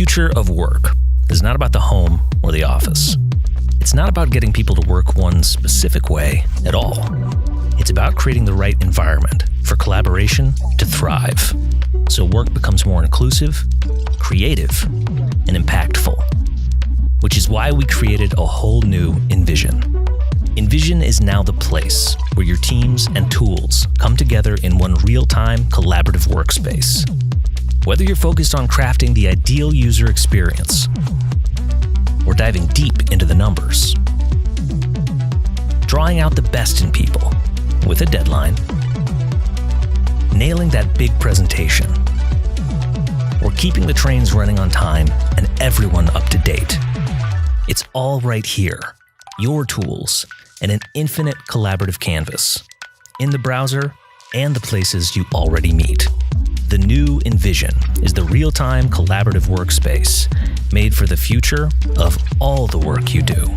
future of work is not about the home or the office. It's not about getting people to work one specific way at all. It's about creating the right environment for collaboration to thrive, so work becomes more inclusive, creative, and impactful. Which is why we created a whole new Invision. Invision is now the place where your teams and tools come together in one real-time collaborative workspace. Whether you're focused on crafting the ideal user experience or diving deep into the numbers, drawing out the best in people with a deadline, nailing that big presentation, or keeping the trains running on time and everyone up to date. It's all right here, your tools, and an infinite collaborative canvas, in the browser and the places you already meet. The new Invision is the real-time collaborative workspace made for the future of all the work you do.